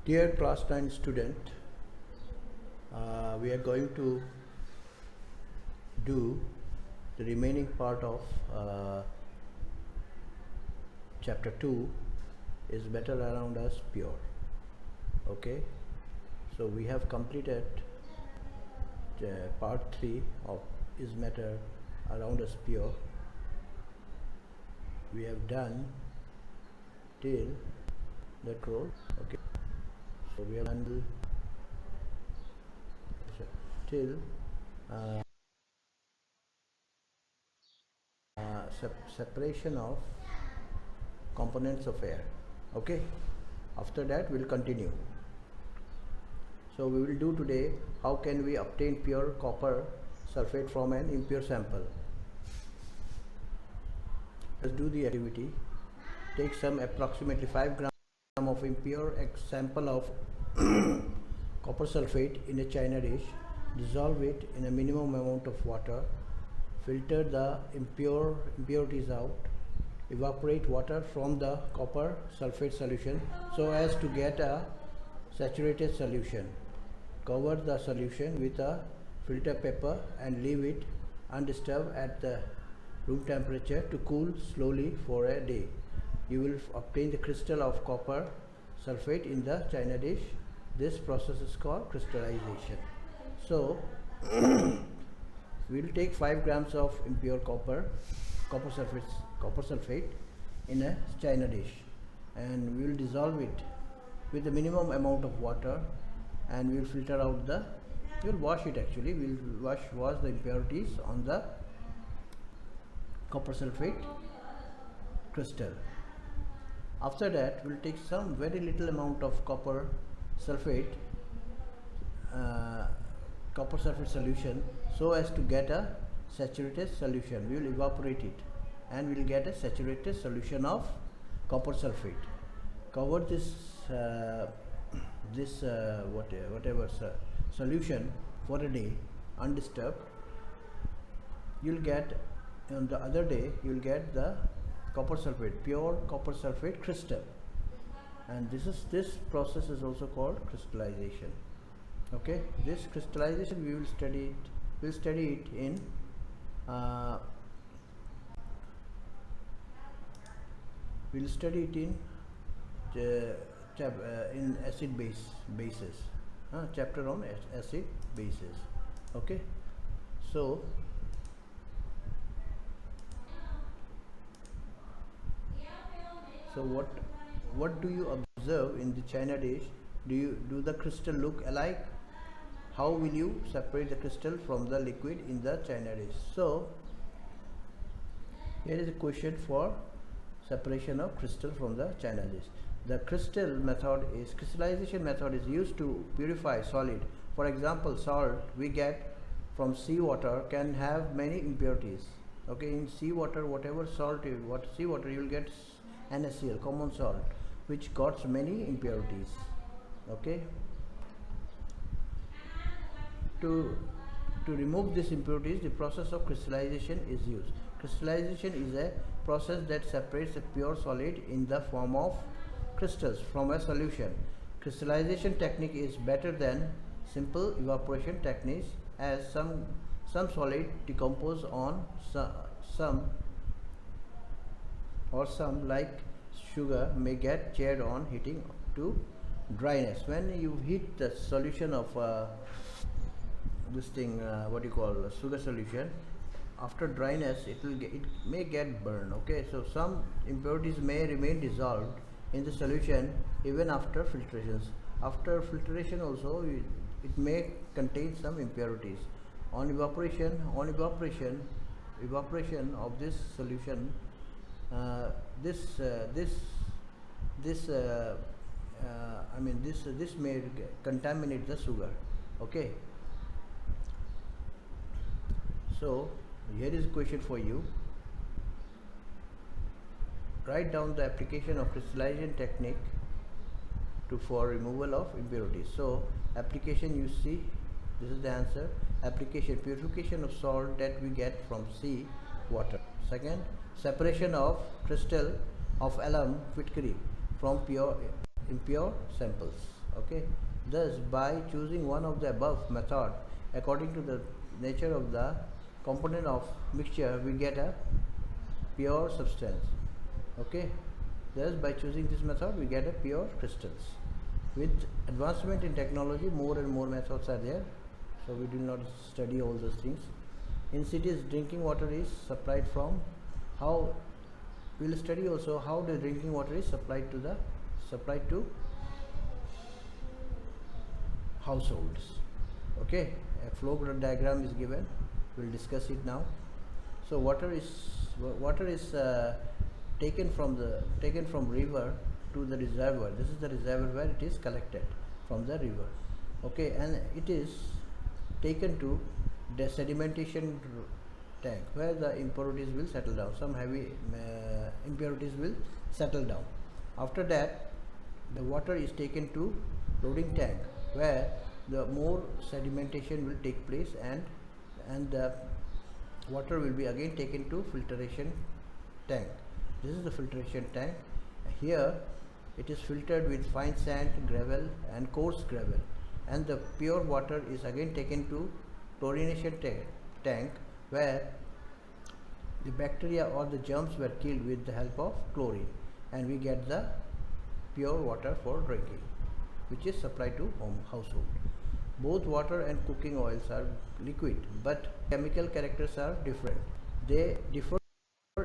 Dear class 9 student, we are going to do the remaining part of chapter 2 is matter around us pure. Okay, so we have completed part 3 of is matter around us pure. We have done till the role. Okay, so we have done till separation of components of air. Okay, after that we'll continue. So we will do today how can we obtain pure copper sulfate from an impure sample. Let's do the activity. Take some approximately 5 grams of impure sample of copper sulfate in a china dish. Dissolve it in a minimum amount of water. Filter the impurities out. Evaporate water from the copper sulfate solution so as to get a saturated solution. Cover the solution with a filter paper and leave it undisturbed at the room temperature to cool slowly for a day. You will obtain the crystal of copper sulfate in the china dish. This process is called crystallization. So we will take 5 grams of impure copper sulfate in a china dish, and we will dissolve it with the minimum amount of water, and we will filter out the, we will wash it actually, we will wash the impurities on the copper sulfate crystal. After that we will take some very little amount of copper sulfate solution so as to get a saturated solution. We will evaporate it and we will get a saturated solution of copper sulfate. Cover this solution for a day undisturbed. You will get, on the other day you will get the pure copper sulfate crystal, and this process is also called crystallization. Okay, this crystallization we will study it in in acid bases, chapter on acid bases. Okay, so what do you observe in the china dish? Do the crystal look alike? How will you separate the crystal from the liquid in the china dish? So here is a question for separation of crystal from the china dish. The crystallization method is used to purify solid. For example, salt we get from seawater can have many impurities. Okay, in seawater, whatever salt you seawater, you will get NaCl, common salt, which got many impurities. Okay, to remove these impurities, the process of crystallization is used. Crystallization is a process that separates a pure solid in the form of crystals from a solution. Crystallization technique is better than simple evaporation techniques, as some solid decompose on some like sugar may get charred on heating to dryness. When you heat the solution of sugar solution, after dryness it may get burned. Okay, so some impurities may remain dissolved in the solution even after filtrations. After filtration also it may contain some impurities. On evaporation of this solution, this may contaminate the sugar. Okay, so here is a question for you. Write down the application of crystallization technique for removal of impurities. So application, you see, this is the answer. Application: purification of salt that we get from sea water. Second, separation of crystal of alum fitkery from impure samples. Okay, thus by choosing one of the above method according to the nature of the component of mixture, we get a pure substance. Okay, thus by choosing this method we get a pure crystals. With advancement in technology, more and more methods are there, so we do not study all those things. In cities, drinking water is supplied from how we will study also how the drinking water is supplied to households. Okay, a flow diagram is given, we will discuss it now. So water is taken from river to the reservoir. This is the reservoir where it is collected from the river. Okay, and it is taken to the sedimentation tank where the impurities will settle down. Some heavy impurities will settle down. After that, the water is taken to loading tank where the more sedimentation will take place, and the water will be again taken to filtration tank. This is the filtration tank. Here it is filtered with fine sand, gravel and coarse gravel, and the pure water is again taken to chlorination tank where the bacteria or the germs were killed with the help of chlorine, and we get the pure water for drinking, which is supplied to household. Both water and cooking oils are liquid, but chemical characters are different. They differ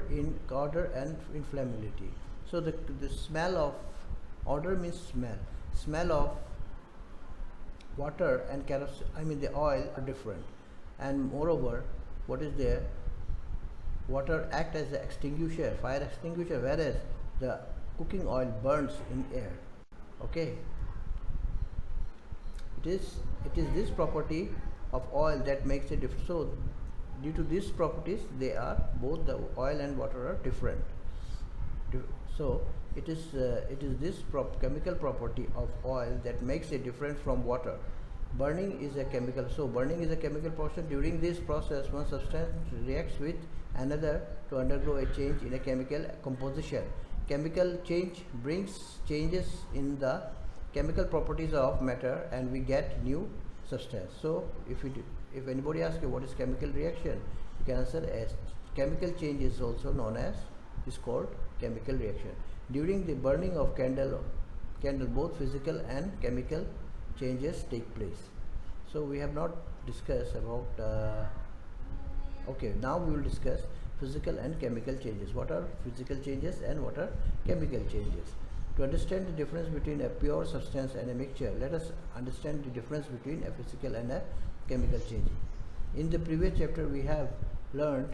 in odor and in flammability. So the smell of odor means smell of water and the oil are different, and moreover, what is there, water act as a fire extinguisher, whereas the cooking oil burns in air. Okay, it is this property of oil that makes it different. So due to these properties, both the oil and water are different. So it is this chemical property of oil that makes it different from water. Burning is a chemical. So burning is a chemical process. During this process, one substance reacts with another to undergo a change in a chemical composition. Chemical change brings changes in the chemical properties of matter, and we get new substance. So if anybody asks you what is chemical reaction, you can answer as chemical change is also known as, is called chemical reaction. During the burning of candle both physical and chemical changes take place. So we have not discussed about okay, now we will discuss physical and chemical changes. What are physical changes and what are chemical changes? To understand the difference between a pure substance and a mixture, let us understand the difference between a physical and a chemical change. In the previous chapter, we have learned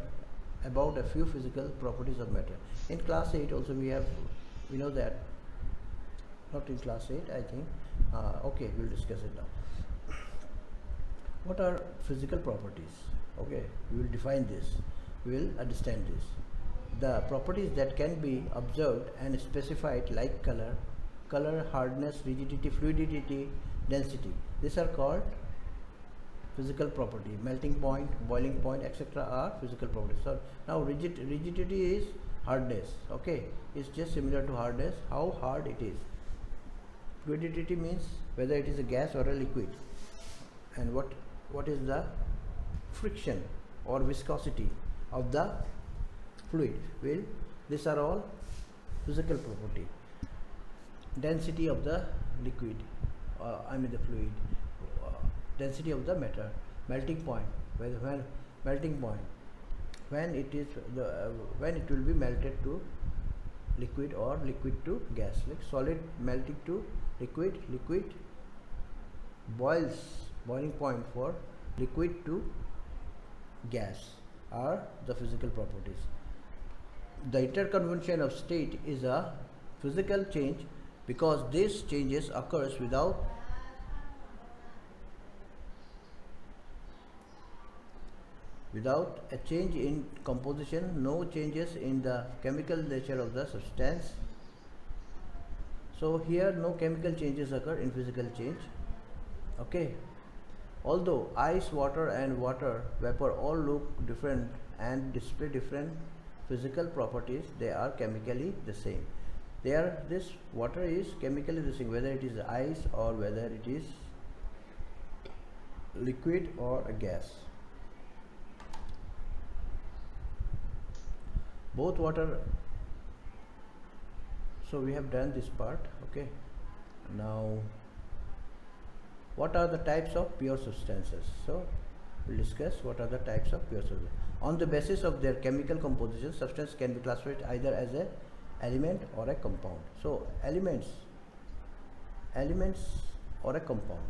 about a few physical properties of matter. In class 8 also we know that, not in class 8 I think, okay, we will discuss it now. What are physical properties? Okay, we will define this, we will understand this. The properties that can be observed and specified, like color, hardness, rigidity, fluidity, density, these are called physical property. Melting point, boiling point, etc. are physical properties. So now rigidity is hardness. Okay, it's just similar to hardness, how hard it is. Fluidity means whether it is a gas or a liquid, and what is the friction or viscosity of the fluid. Well, these are all physical property. Density of the liquid, the fluid, density of the matter, melting point, melting point, when it will be melted to liquid or liquid to gas, like solid melting to liquid, boiling point for liquid to gas are the physical properties. The interconversion of state is a physical change because this changes occurs without a change in composition, no changes in the chemical nature of the substance. So here no chemical changes occur in physical change. Okay, although ice, water and water vapor all look different and display different physical properties, they are chemically the same. This water is chemically resisting, whether it is ice or whether it is liquid or a gas. Both water. So we have done this part. Okay, now what are the types of pure substances? So we'll discuss what are the types of pure substances. On the basis of their chemical composition, substance can be classified either as an element or a compound. So elements or a compound.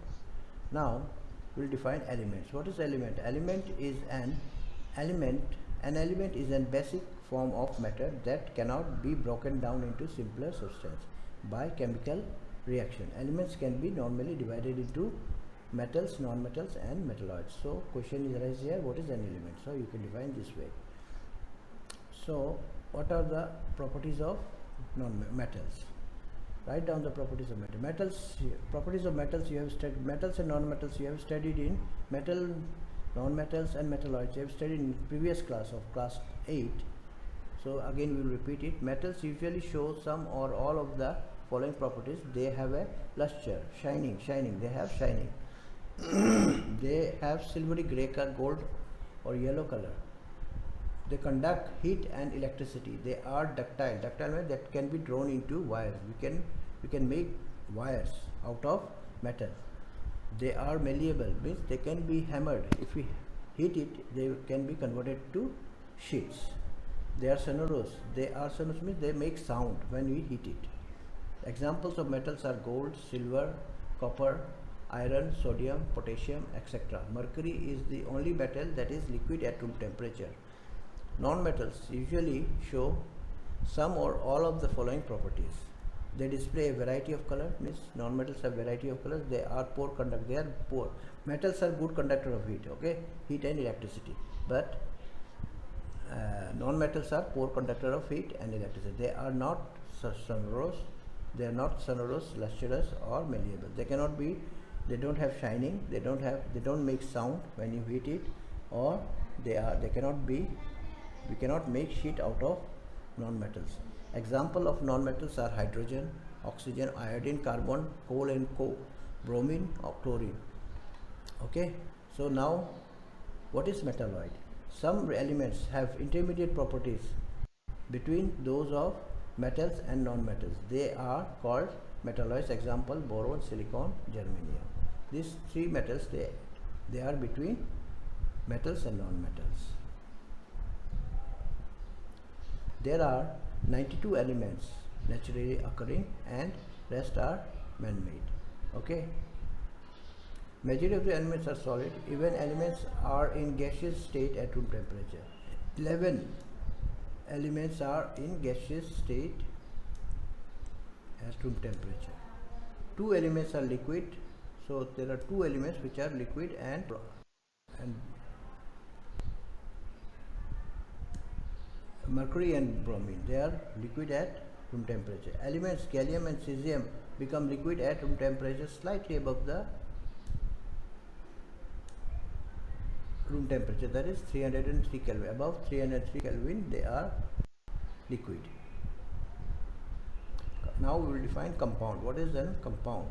Now we'll define elements. What is element? Element is an element is a basic form of matter that cannot be broken down into simpler substance by chemical reaction. Elements can be normally divided into metals, non-metals and metalloids. So question is raised here, what is an element? So you can define this way. So what are the properties of non-metals? Write down the properties of metals. Properties of metals you have studied. Metals and non-metals you have studied in metal, non-metals and metalloids. You have studied in previous class of class 8. So again we will repeat it. Metals usually show some or all of the following properties. They have a luster, shining. They have shining. They have silvery gray color, gold or yellow color. They conduct heat and electricity. They are ductile. Ductile means that can be drawn into wires. We can make wires out of metal. They are malleable, means they can be hammered. If we heat it, they can be converted to sheets. They are sonorous. Means they make sound when we heat it. Examples of metals are gold, silver, copper, iron, sodium, potassium, etc. Mercury is the only metal that is liquid at room temperature. Non-metals usually show some or all of the following properties. They display a variety of color, means non-metals have variety of colors. They are poor conductor. They are poor. Metals are good conductor of heat. Okay, heat and electricity. But non-metals are poor conductor of heat and electricity. They are not sonorous. They are not sonorous, lustrous or malleable. They cannot be. They don't have shining. They don't make sound when you heat it, or they cannot be. We cannot make sheet out of non-metals. Example of non-metals are hydrogen, oxygen, iodine, carbon, coal and coke, bromine or chlorine. Okay, so now what is metalloid? Some elements have intermediate properties between those of metals and non-metals. They are called metalloids. Example, boron, silicon, germanium. These three metals, they are between metals and non-metals. There are 92 elements naturally occurring and rest are man-made. Okay. Majority of the elements are solid. Even elements are in gaseous state at room temperature. 11 elements are in gaseous state at room temperature. 2 elements are liquid. So there are 2 elements which are liquid and mercury and bromine. They are liquid at room temperature. Elements gallium and cesium become liquid at room temperature slightly above the room temperature, that is 303 Kelvin. Above 303 Kelvin they are liquid. Now we will define compound. What is a compound?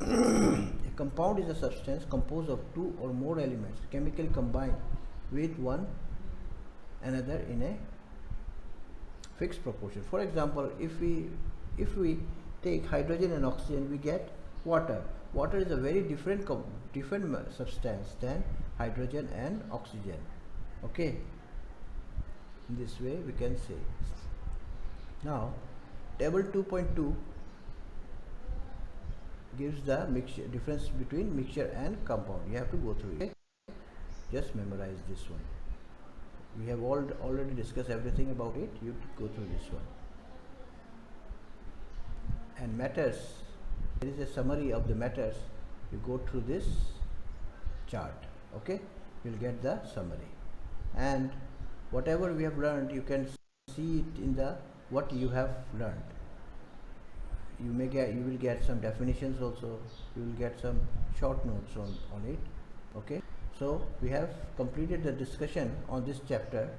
A compound is a substance composed of 2 or more elements chemically combined with one another in a fixed proportion. For example, if we take hydrogen and oxygen, we get water. Water is a very different substance than hydrogen and oxygen. Okay, in this way we can say. Now table 2.2 gives the difference between mixture and compound. You have to go through it. Just memorize this one. We have already discussed everything about it. You go through this one. And matters, there is a summary of the matters. You go through this chart. Okay, you'll get the summary. And whatever we have learned, you can see it in the what you have learned. You will get some definitions also. You will get some short notes on it. Okay. So we have completed the discussion on this chapter.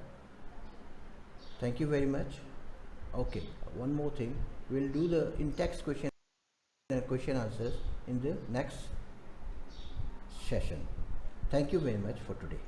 Thank you very much. Okay, one more thing. We'll do the in-text question and question answers in the next session. Thank you very much for today.